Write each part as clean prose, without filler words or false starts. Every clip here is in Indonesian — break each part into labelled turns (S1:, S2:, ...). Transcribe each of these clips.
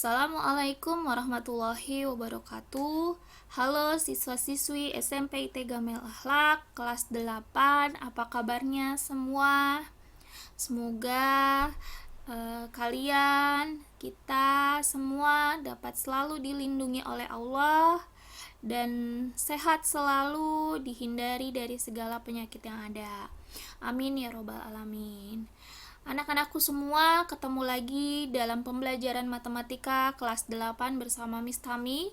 S1: Assalamualaikum warahmatullahi wabarakatuh. Halo siswa-siswi SMP IT Gamel Akhlak kelas 8. Apa kabarnya semua? Semoga kalian, kita semua dapat selalu dilindungi oleh Allah dan sehat selalu, dihindari dari segala penyakit yang ada. Amin ya robbal alamin. Anak-anakku semua, ketemu lagi dalam pembelajaran matematika kelas 8 bersama Miss Tami.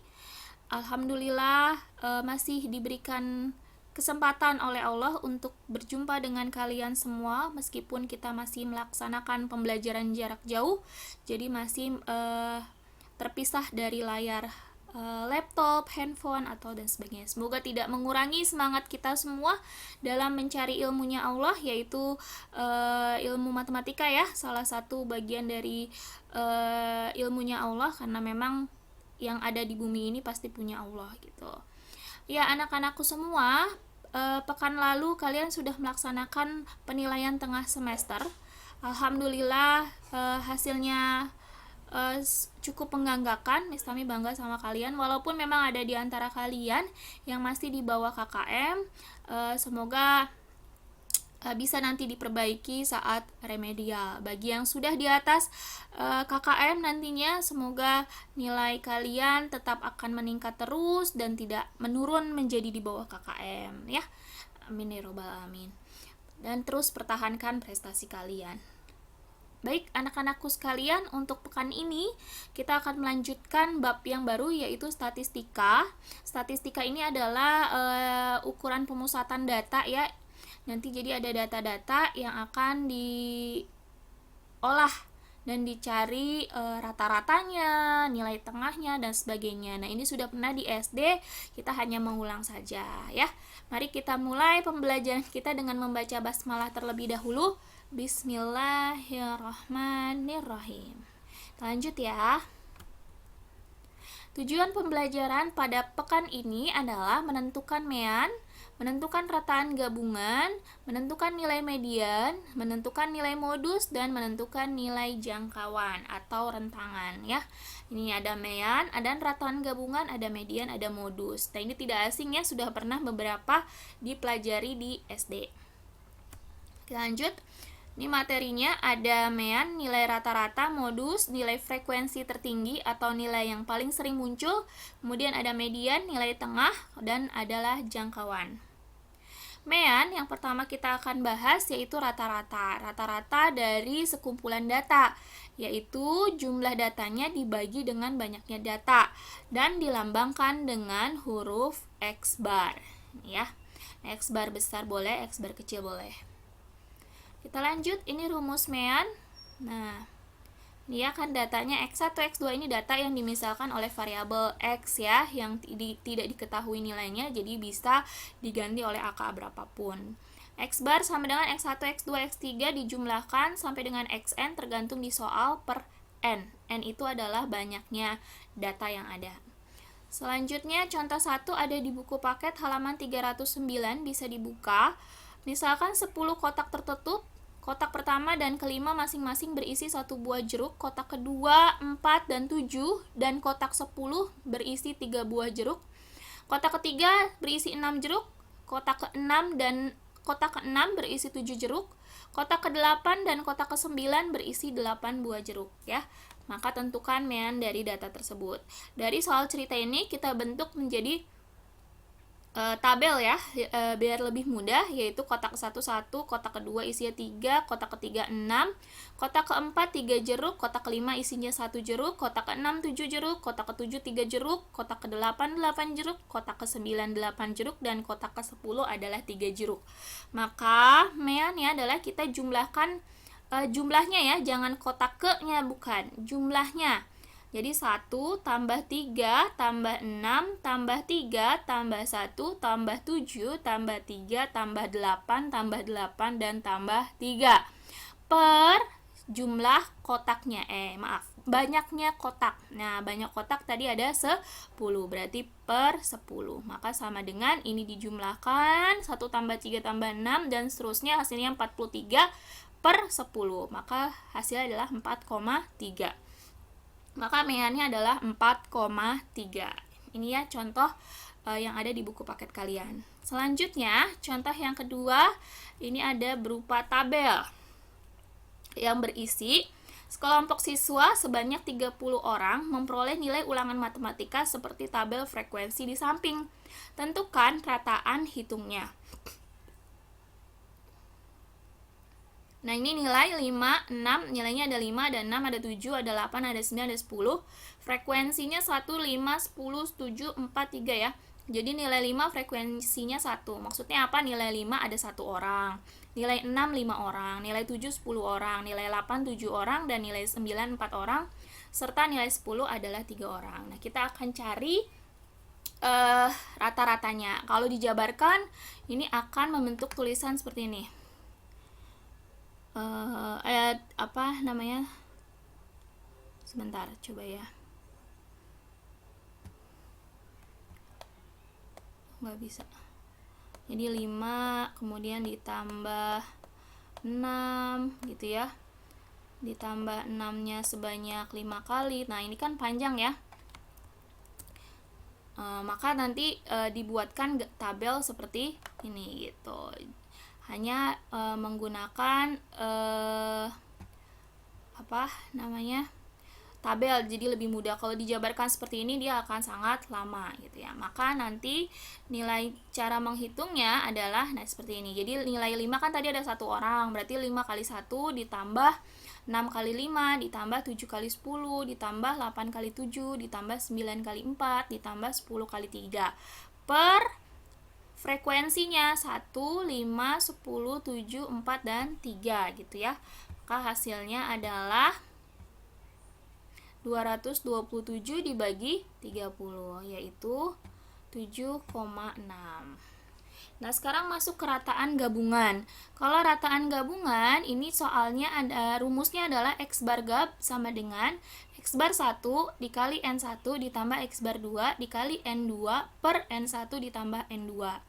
S1: Alhamdulillah masih diberikan kesempatan oleh Allah untuk berjumpa dengan kalian semua meskipun kita masih melaksanakan pembelajaran jarak jauh. Jadi masih terpisah dari layar laptop, handphone, atau dan sebagainya. Semoga tidak mengurangi semangat kita semua dalam mencari ilmunya Allah, yaitu ilmu matematika ya, salah satu bagian dari ilmunya Allah, karena memang yang ada di bumi ini pasti punya Allah gitu. Ya, anak-anakku semua, pekan lalu kalian sudah melaksanakan penilaian tengah semester. Alhamdulillah hasilnya cukup membanggakan. Miss Tami bangga sama kalian, walaupun memang ada di antara kalian yang masih di bawah KKM. Semoga bisa nanti diperbaiki saat remedial. Bagi yang sudah di atas KKM nantinya, semoga nilai kalian tetap akan meningkat terus dan tidak menurun menjadi di bawah KKM ya. Amin ya robbal alamin. Dan terus pertahankan prestasi kalian. Baik, anak-anakku sekalian, untuk pekan ini kita akan melanjutkan bab yang baru, yaitu statistika. Statistika ini adalah ukuran pemusatan data ya. Nanti jadi ada data-data yang akan diolah dan dicari rata-ratanya, nilai tengahnya, dan sebagainya. Nah, ini sudah pernah di SD, kita hanya mengulang saja ya. Mari kita mulai pembelajaran kita dengan membaca basmalah terlebih dahulu. Bismillahirrahmanirrahim. Lanjut ya. Tujuan pembelajaran pada pekan ini adalah menentukan mean, menentukan rataan gabungan, menentukan nilai median, menentukan nilai modus, dan menentukan nilai jangkauan atau rentangan ya. Ini ada mean, ada rataan gabungan, ada median, ada modus. Nah, ini tidak asing ya, sudah pernah beberapa dipelajari di SD. Kita lanjut. Ini materinya ada mean, nilai rata-rata, modus, nilai frekuensi tertinggi atau nilai yang paling sering muncul, kemudian ada median, nilai tengah, dan adalah jangkauan. Mean yang pertama kita akan bahas yaitu rata-rata. Rata-rata dari sekumpulan data, yaitu jumlah datanya dibagi dengan banyaknya data dan dilambangkan dengan huruf X bar ya. X bar besar boleh, X bar kecil boleh. Kita lanjut, ini rumus mean. Nah, ini akan datanya X1, X2 ini data yang dimisalkan oleh variabel X ya, yang tidak diketahui nilainya, jadi bisa diganti oleh angka berapapun. X bar sama dengan X1, X2, X3 dijumlahkan sampai dengan Xn tergantung di soal per N. N itu adalah banyaknya data yang ada. Selanjutnya contoh 1 ada di buku paket halaman 309, bisa dibuka. Misalkan 10 kotak tertutup, kotak pertama dan kelima masing-masing berisi 1 buah jeruk, kotak kedua 4 dan 7, dan kotak 10 berisi 3 buah jeruk. Kotak ketiga berisi 6 jeruk, kotak ke-6 dan kotak ke-6 berisi 7 jeruk, kotak ke-8 dan kotak ke-9 berisi 8 buah jeruk ya. Maka tentukan mean dari data tersebut. Dari soal cerita ini kita bentuk menjadi tabel ya, biar lebih mudah, yaitu kotak ke-1 1, kotak kedua isinya 3, kotak ketiga 6, kotak keempat 3 jeruk, kotak kelima isinya 1 jeruk, kotak ke-6 7 jeruk, kotak ke-7 3 jeruk, kotak ke-8 8 jeruk, kotak ke-9 8 jeruk, dan kotak ke-10 adalah 3 jeruk. Maka meannya adalah kita jumlahkan jumlahnya ya, jangan kotak ke-nya, bukan, jumlahnya. Jadi 1 tambah 3 tambah 6 tambah 3 tambah 1 tambah 7 tambah 3 tambah 8 tambah 8 dan tambah 3 per jumlah kotaknya. Banyaknya kotak. Nah, banyak kotak tadi ada 10, berarti per 10. Maka sama dengan ini dijumlahkan 1 tambah 3 tambah 6 dan seterusnya, hasilnya 43 per 10. Maka hasilnya adalah 4,3. maka meannya adalah 4,3. Ini ya contoh yang ada di buku paket kalian. Selanjutnya, contoh yang kedua, ini ada berupa tabel yang berisi sekelompok siswa sebanyak 30 orang memperoleh nilai ulangan matematika seperti tabel frekuensi di samping. Tentukan rataan hitungnya. Nah, ini nilai 5, 6, nilainya ada 5, ada 6, ada 7, ada 8, ada 9, ada 10. Frekuensinya 1, 5, 10, 7, 4, 3 ya. Jadi nilai 5 frekuensinya 1. Maksudnya apa? Nilai 5 ada 1 orang. Nilai 6, 5 orang. Nilai 7, 10 orang. Nilai 8, 7 orang. Dan nilai 9, 4 orang. Serta nilai 10 adalah 3 orang. Nah, kita akan cari rata-ratanya. Kalau dijabarkan, ini akan membentuk tulisan seperti ini. Apa namanya? Sebentar, coba ya. Nggak bisa. Jadi 5, kemudian ditambah 6, gitu ya. Ditambah 6-nya sebanyak 5 kali. Nah, ini kan panjang ya. Maka nanti dibuatkan tabel seperti ini gitu. Hanya menggunakan tabel, jadi lebih mudah. Kalau dijabarkan seperti ini dia akan sangat lama gitu ya. Maka nanti nilai cara menghitungnya adalah seperti ini. Jadi nilai 5 kan tadi ada 1 orang, berarti 5 kali 1 ditambah 6 kali 5 ditambah 7 kali 10 ditambah 8 kali 7 ditambah 9 kali 4 ditambah 10 kali 3 per frekuensinya 1, 5, 10, 7, 4, dan 3 gitu ya. Maka hasilnya adalah 227 dibagi 30, yaitu 7,6. Nah, sekarang masuk ke rataan gabungan. Kalau rataan gabungan, ini soalnya ada rumusnya adalah X bar gab sama dengan X bar 1 dikali N1 ditambah X bar 2 dikali N2 per N1 ditambah N2.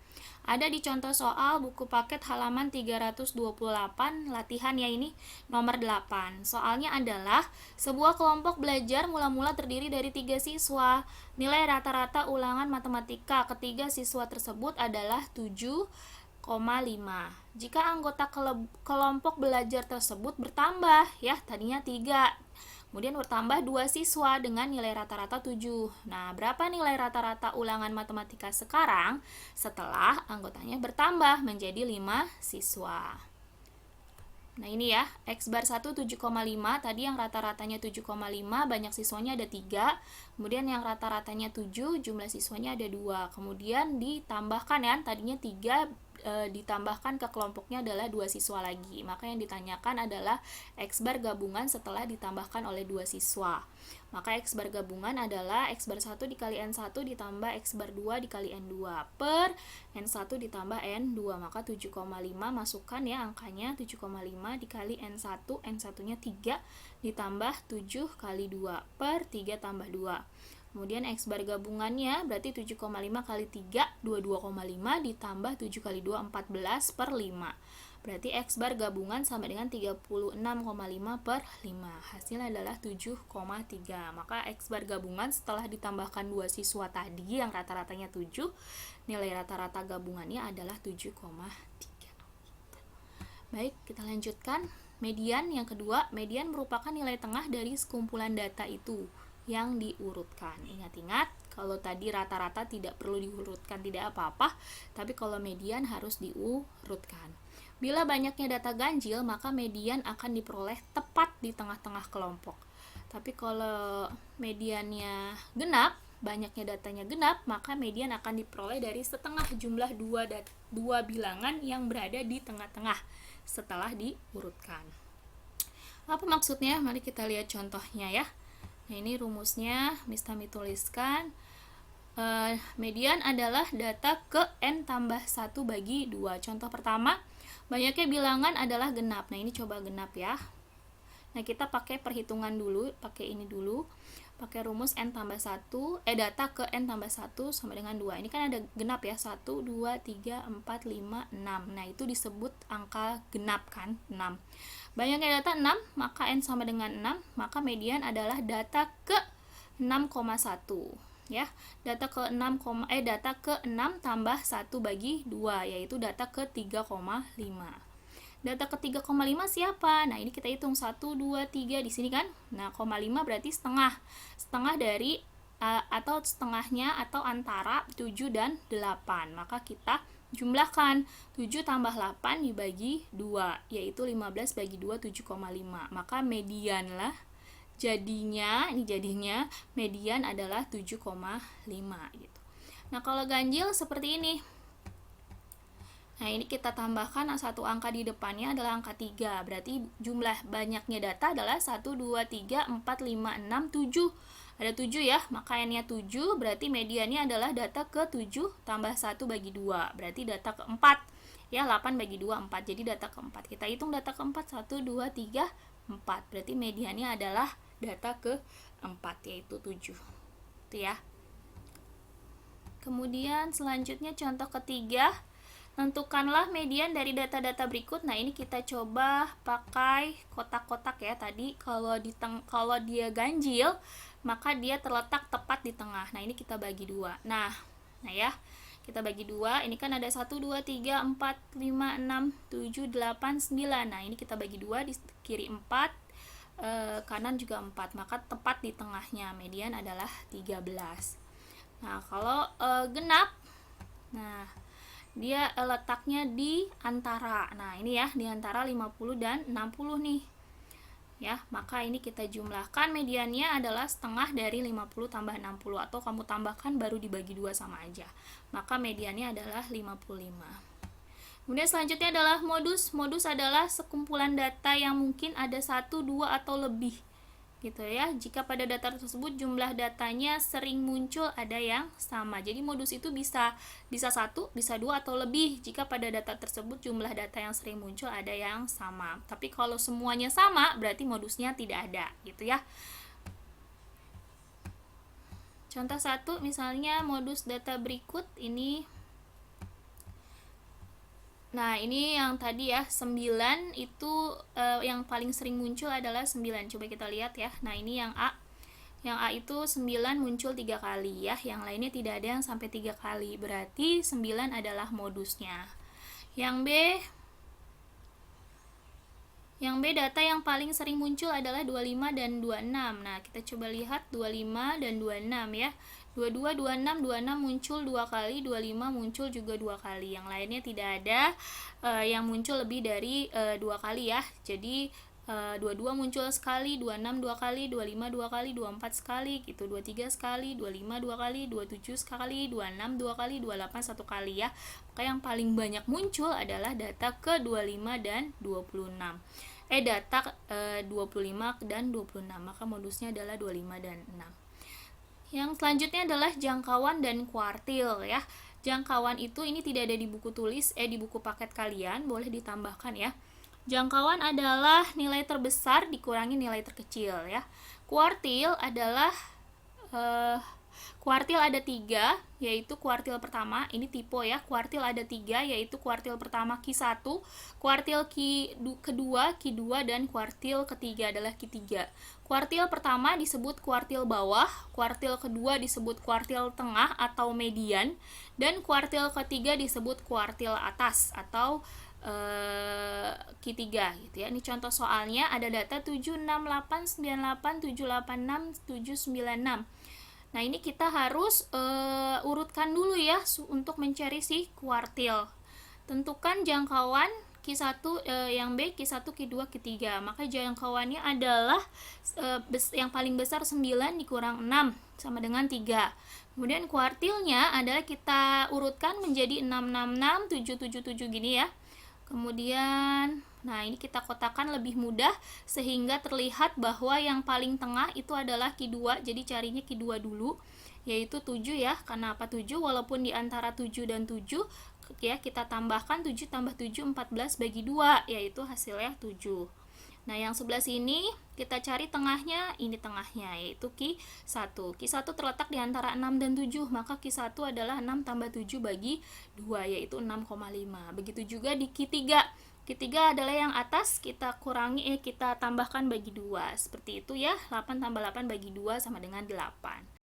S1: Ada di contoh soal buku paket halaman 328, latihan ya, ini nomor 8. Soalnya adalah sebuah kelompok belajar mula-mula terdiri dari 3 siswa. Nilai rata-rata ulangan matematika ketiga siswa tersebut adalah 7,5. Jika anggota kelompok belajar tersebut bertambah, ya tadinya 3, kemudian bertambah 2 siswa dengan nilai rata-rata 7. Nah, berapa nilai rata-rata ulangan matematika sekarang setelah anggotanya bertambah menjadi 5 siswa? Nah, ini ya, X bar 1 7,5, tadi yang rata-ratanya 7,5, banyak siswanya ada 3, kemudian yang rata-ratanya 7, jumlah siswanya ada 2, kemudian ditambahkan ya, tadinya 3, ditambahkan ke kelompoknya adalah 2 siswa lagi. Maka yang ditanyakan adalah X bar gabungan setelah ditambahkan oleh 2 siswa. Maka X bar gabungan adalah X bar 1 dikali N1 ditambah X bar 2 dikali N2 per N1 ditambah N2. Maka 7,5 masukkan ya angkanya, 7,5 dikali N1, N1-nya 3 ditambah 7 kali 2 per 3 tambah 2. Kemudian X bar gabungannya berarti 7,5 kali 3, 22,5 ditambah 7 kali 2, 14 per 5. Berarti X bar gabungan sama dengan 36,5 per 5. Hasilnya adalah 7,3. Maka X bar gabungan setelah ditambahkan 2 siswa tadi yang rata-ratanya 7, nilai rata-rata gabungannya adalah 7,3. Baik, kita lanjutkan. Median yang kedua, median merupakan nilai tengah dari sekumpulan data itu yang diurutkan. Ingat-ingat, kalau tadi rata-rata tidak perlu diurutkan, tidak apa-apa, tapi kalau median harus diurutkan. Bila banyaknya data ganjil, maka median akan diperoleh tepat di tengah-tengah kelompok. Tapi kalau mediannya genap, banyaknya datanya genap, maka median akan diperoleh dari setengah jumlah dua bilangan yang berada di tengah-tengah setelah diurutkan. Apa maksudnya? Mari kita lihat contohnya ya. Nah, ini rumusnya Miss Tami tuliskan. Median adalah data ke N tambah 1 bagi 2. Contoh pertama, banyaknya bilangan adalah genap. Nah, ini coba genap ya. Nah, kita pakai perhitungan dulu, pakai ini dulu. pakai rumus n tambah 1, data ke n tambah 1 sama dengan 2. Ini kan ada genap ya, 1, 2, 3, 4, 5, 6. Nah, itu disebut angka genap kan, 6. Banyaknya data 6, maka n sama dengan 6, maka median adalah data ke 6,1 ya. Data ke 6 tambah 1 bagi 2, yaitu data ke 3,5. Data ke 3,5 siapa? Nah, ini kita hitung 1, 2, 3 di sini kan. Nah, 0,5 berarti setengah. Setengah dari atau setengahnya atau antara 7 dan 8. Maka kita jumlahkan 7 tambah 8 dibagi 2, yaitu 15 bagi 2 7,5. Maka median lah jadinya median adalah 7,5 gitu. Nah, kalau ganjil seperti ini. Nah, ini kita tambahkan satu angka di depannya adalah angka 3. Berarti jumlah banyaknya data adalah 1, 2, 3, 4, 5, 6, 7. Ada 7 ya, maka n-nya 7, berarti mediannya adalah data ke 7 tambah 1 bagi 2. Berarti data ke 4. Ya, 8 bagi 2, 4. Jadi data ke 4. Kita hitung data ke 4, 1, 2, 3, 4. Berarti mediannya adalah data ke 4, yaitu 7. Itu ya. Kemudian selanjutnya contoh ketiga. Tentukanlah median dari data-data berikut. Nah, ini kita coba pakai kotak-kotak ya. Tadi kalau dia ganjil, maka dia terletak tepat di tengah. Nah, ini kita bagi 2. Nah ya. Kita bagi 2. Ini kan ada 1, 2, 3, 4, 5, 6, 7, 8, 9. Nah, ini kita bagi 2, di kiri 4, kanan juga 4. Maka tepat di tengahnya. Median adalah 13. Nah, kalau genap, nah dia letaknya di antara. Nah, ini ya, di antara 50 dan 60 nih. Ya, maka ini kita jumlahkan, mediannya adalah setengah dari 50 tambah 60, atau kamu tambahkan baru dibagi 2 sama aja. Maka mediannya adalah 55. Kemudian selanjutnya adalah modus. Modus adalah sekumpulan data yang mungkin ada 1, 2 atau lebih. Gitu ya. Jika pada data tersebut jumlah datanya sering muncul ada yang sama. Jadi modus itu bisa 1, bisa 2 atau lebih jika pada data tersebut jumlah data yang sering muncul ada yang sama. Tapi kalau semuanya sama berarti modusnya tidak ada, gitu ya. Contoh 1 misalnya modus data berikut ini. Nah, ini yang tadi ya, 9 itu yang paling sering muncul adalah 9. Coba kita lihat ya. Nah, ini yang A. Yang A itu 9 muncul 3 kali ya. Yang lainnya tidak ada yang sampai 3 kali. Berarti 9 adalah modusnya. Yang B data yang paling sering muncul adalah 25 dan 26. Nah, kita coba lihat 25 dan 26 ya. 22, 26 muncul 2 kali, 25 muncul juga 2 kali. Yang lainnya tidak ada yang muncul lebih dari 2 kali ya. Jadi 22 muncul sekali, 26 2 kali, 25 2 kali, 24 sekali gitu, 23 sekali, 25 2 kali, 27 sekali, 26 2 kali, 28 1 kali ya. Maka yang paling banyak muncul adalah data ke 25 dan 26. Data 25 dan 26. Maka modusnya adalah 25 dan 6. Yang selanjutnya adalah jangkauan dan kuartil ya. Jangkauan itu ini tidak ada di buku tulis, di buku paket kalian, boleh ditambahkan ya. Jangkauan adalah nilai terbesar dikurangi nilai terkecil ya. Kuartil adalah kuartil ada 3, yaitu kuartil pertama, ini tipe ya. Kuartil ada 3, yaitu kuartil pertama Q1, kuartil kedua Q2, dan kuartil ketiga adalah Q3. Kuartil pertama disebut kuartil bawah, kuartil kedua disebut kuartil tengah atau median, dan kuartil ketiga disebut kuartil atas atau Q3 gitu ya. Ini contoh soalnya ada data 7, 6, 8, 9, 8, 7, 8, 6, 7, 9, 6. Nah, ini kita harus urutkan dulu ya untuk mencari si kuartil. Tentukan jangkauan Q1 yang B, Q1, Q2, Q3. Maka jangkauannya adalah yang paling besar 9 dikurang 6 sama dengan 3. Kemudian kuartilnya adalah kita urutkan menjadi 6, 6, 6, 7, 7, 7 gini ya. Kemudian, nah ini kita kotakan lebih mudah sehingga terlihat bahwa yang paling tengah itu adalah Q2. Jadi carinya Q2 dulu, yaitu 7 ya. Karena apa 7? Walaupun di antara 7 dan 7 ya, kita tambahkan 7 tambah 7 14 bagi 2, yaitu hasilnya 7. Nah, yang sebelah sini kita cari tengahnya, ini tengahnya yaitu Q1. Q1 terletak di antara 6 dan 7, maka Q1 adalah 6 tambah 7 bagi 2 yaitu 6,5. Begitu juga di Q3. Q3 adalah yang atas, kita tambahkan bagi 2. Seperti itu ya, 8 tambah 8 bagi 2 sama dengan 8.